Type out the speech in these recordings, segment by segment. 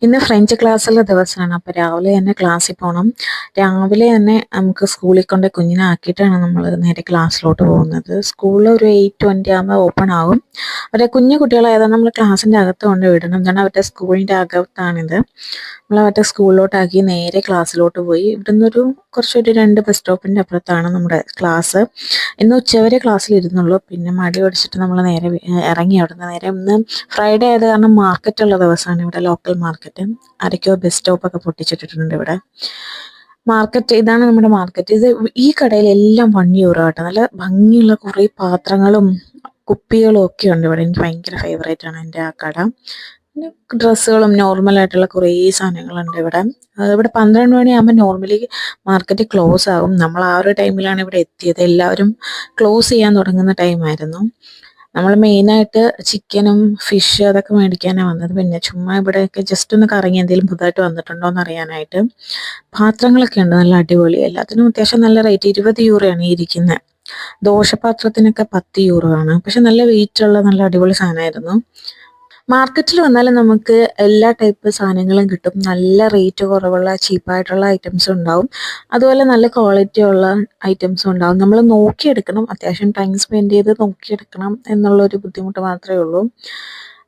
ഇന്ന് ഫ്രഞ്ച് ക്ലാസ്സുള്ള ദിവസമാണ്. അപ്പോൾ രാവിലെ തന്നെ ക്ലാസ്സിൽ പോകണം. രാവിലെ തന്നെ നമുക്ക് സ്കൂളിൽ കൊണ്ട് കുഞ്ഞിനെ ആക്കിയിട്ടാണ് നമ്മൾ നേരെ ക്ലാസ്സിലോട്ട് പോകുന്നത്. സ്കൂളിൽ ഒരു 8:20 ആകുമ്പോൾ ഓപ്പൺ ആകും. അവരെ കുഞ്ഞു കുട്ടികളായതാണ് നമ്മൾ ക്ലാസ്സിൻ്റെ അകത്ത് കൊണ്ട് വിടണം. എന്താണ് അവരുടെ സ്കൂളിൻ്റെ അകത്താണിത്. നമ്മൾ അവരുടെ സ്കൂളിലോട്ടാക്കി നേരെ ക്ലാസ്സിലോട്ട് പോയി. ഇവിടുന്ന് കുറച്ചൊരു 2 ബസ് സ്റ്റോപ്പിൻ്റെ അപ്പുറത്താണ് നമ്മുടെ ക്ലാസ്. ഇന്ന് ഉച്ചവരെ ക്ലാസ്സിലിരുന്നുള്ളൂ. പിന്നെ മടി പിടിച്ചിട്ട് നമ്മൾ നേരെ ഇറങ്ങി. അവിടുന്ന് നേരെ ഇന്ന് ഫ്രൈഡേ ആയത് കാരണം മാർക്കറ്റുള്ള ദിവസമാണ്. ഇവിടെ ലോക്കൽ മാർക്കറ്റ് ആരൊക്കെയോ ബസ് സ്റ്റോപ്പൊക്കെ പൊട്ടിച്ചിട്ടിട്ടുണ്ട് ഇവിടെ. മാർക്കറ്റ് ഇതാണ് നമ്മുടെ മാർക്കറ്റ്. ഈ കടയിൽ എല്ലാം €1 കേട്ടോ. നല്ല ഭംഗിയുള്ള കുറേ പാത്രങ്ങളും കുപ്പികളും ഒക്കെ ഉണ്ട് ഇവിടെ. എനിക്ക് ഭയങ്കര ഫേവറേറ്റ് ആണ് എൻ്റെ ആ കട. പിന്നെ ഡ്രസ്സുകളും നോർമലായിട്ടുള്ള കുറേ സാധനങ്ങളുണ്ട് ഇവിടെ. ഇവിടെ 12 മണിയാകുമ്പോൾ നോർമലി മാർക്കറ്റ് ക്ലോസ് ആകും. നമ്മൾ ആ ഒരു ടൈമിലാണ് ഇവിടെ എത്തിയത്. എല്ലാവരും ക്ലോസ് ചെയ്യാൻ തുടങ്ങുന്ന ടൈമായിരുന്നു. നമ്മൾ മെയിനായിട്ട് ചിക്കനും ഫിഷ് അതൊക്കെ മേടിക്കാനാണ് വന്നത്. പിന്നെ ചുമ്മാ ഇവിടെയൊക്കെ ജസ്റ്റ് ഒന്ന് കറങ്ങി എന്തെങ്കിലും പുതുതായിട്ട് വന്നിട്ടുണ്ടോ എന്ന് അറിയാനായിട്ട്. പാത്രങ്ങളൊക്കെ ഉണ്ട് നല്ല അടിപൊളി. എല്ലാത്തിനും അത്യാവശ്യം നല്ല റേറ്റ്. €20 ആണ് ഈ ഇരിക്കുന്നത്. ദോശപാത്രത്തിനൊക്കെ €10 ആണ്. പക്ഷെ നല്ല വെയിറ്റുള്ള നല്ല അടിപൊളി സാധനമായിരുന്നു. മാർക്കറ്റിൽ വന്നാൽ നമുക്ക് എല്ലാ ടൈപ്പ് സാധനങ്ങളും കിട്ടും. നല്ല റേറ്റ് കുറവുള്ള ചീപ്പായിട്ടുള്ള ഐറ്റംസും ഉണ്ടാവും. അതുപോലെ നല്ല ക്വാളിറ്റി ഉള്ള ഐറ്റംസും ഉണ്ടാവും. നമ്മൾ നോക്കിയെടുക്കണം. അത്യാവശ്യം ടൈം സ്പെൻഡ് ചെയ്ത് നോക്കിയെടുക്കണം എന്നുള്ളൊരു ബുദ്ധിമുട്ട് മാത്രമേ ഉള്ളൂ.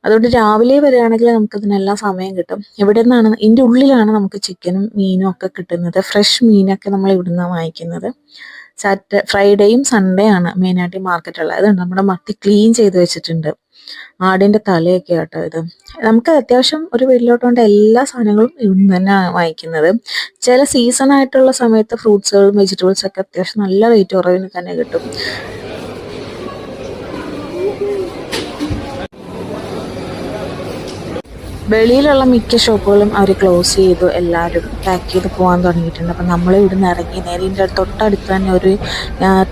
അതുകൊണ്ട് രാവിലെ വരികയാണെങ്കിൽ നമുക്കിതിനെല്ലാം സമയം കിട്ടും. ഇവിടെ നിന്നാണ്, ഇതിൻ്റെ ഉള്ളിലാണ് നമുക്ക് ചിക്കനും മീനും ഒക്കെ കിട്ടുന്നത്. ഫ്രഷ് മീനൊക്കെ നമ്മൾ ഇവിടെ നിന്നാണ് വാങ്ങിക്കുന്നത്. ഫ്രൈഡേയും സൺഡേ ആണ് മെയിനായിട്ട് ഈ മാർക്കറ്റ് ഉള്ളത്. അതുകൊണ്ട് നമ്മുടെ മത്തി ക്ലീൻ ചെയ്ത് വെച്ചിട്ടുണ്ട്. ആടിൻ്റെ തലയൊക്കെ ആട്ടോ ഇത്. നമുക്ക് അത്യാവശ്യം ഒരു വീട്ടിലോട്ട് കൊണ്ട് എല്ലാ സാധനങ്ങളും ഇവിടുന്ന് തന്നെയാണ് വാങ്ങിക്കുന്നത്. ചില സീസൺ ആയിട്ടുള്ള സമയത്ത് ഫ്രൂട്ട്സുകളും വെജിറ്റബിൾസ് ഒക്കെ അത്യാവശ്യം നല്ല റേറ്റ് കുറവിന് തന്നെ കിട്ടും. വെളിയിലുള്ള മിക്ക ഷോപ്പുകളും അവർ ക്ലോസ് ചെയ്തു. എല്ലാവരും പാക്ക് ചെയ്ത് പോകാൻ തുടങ്ങിയിട്ടുണ്ട്. അപ്പം നമ്മൾ ഇവിടുന്ന് ഇറങ്ങി നേരെ ഇതിൻ്റെ തൊട്ടടുത്ത് തന്നെ ഒരു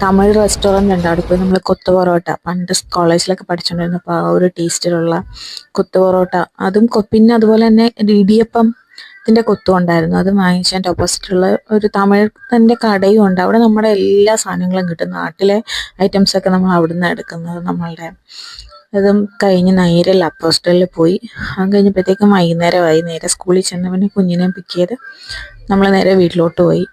തമിഴ് റെസ്റ്റോറൻ്റ് ഉണ്ട്. അവിടെ പോയി നമ്മൾ കൊത്തു പൊറോട്ട, പണ്ട് കോളേജിലൊക്കെ പഠിച്ചുകൊണ്ടിരുന്നപ്പോൾ ആ ഒരു ടേസ്റ്റിലുള്ള കൊത്തു പൊറോട്ട അതും പിന്നെ അതുപോലെ തന്നെ ഇടിയപ്പം ഇതിൻ്റെ കൊത്തും ഉണ്ടായിരുന്നു. അത് വാങ്ങിച്ചതിൻ്റെ ഓപ്പോസിറ്റുള്ള ഒരു തമിഴൻ്റെ കടയും ഉണ്ട്. അവിടെ നമ്മുടെ എല്ലാ സാധനങ്ങളും കിട്ടും. നാട്ടിലെ ഐറ്റംസൊക്കെ നമ്മൾ അവിടെ നിന്ന് എടുക്കുന്നത്. നമ്മളുടെ അതും കഴിഞ്ഞ് നേരെ ലപ്പ് ഹോസ്റ്റലിൽ പോയി. അത് കഴിഞ്ഞപ്പോഴത്തേക്കും വൈകുന്നേരമായി. നേരെ സ്കൂളിൽ ചെന്ന് പിന്നെ കുഞ്ഞിനെ പിക്ക് ചെയ്ത് നമ്മൾ നേരെ വീട്ടിലോട്ട് പോയി.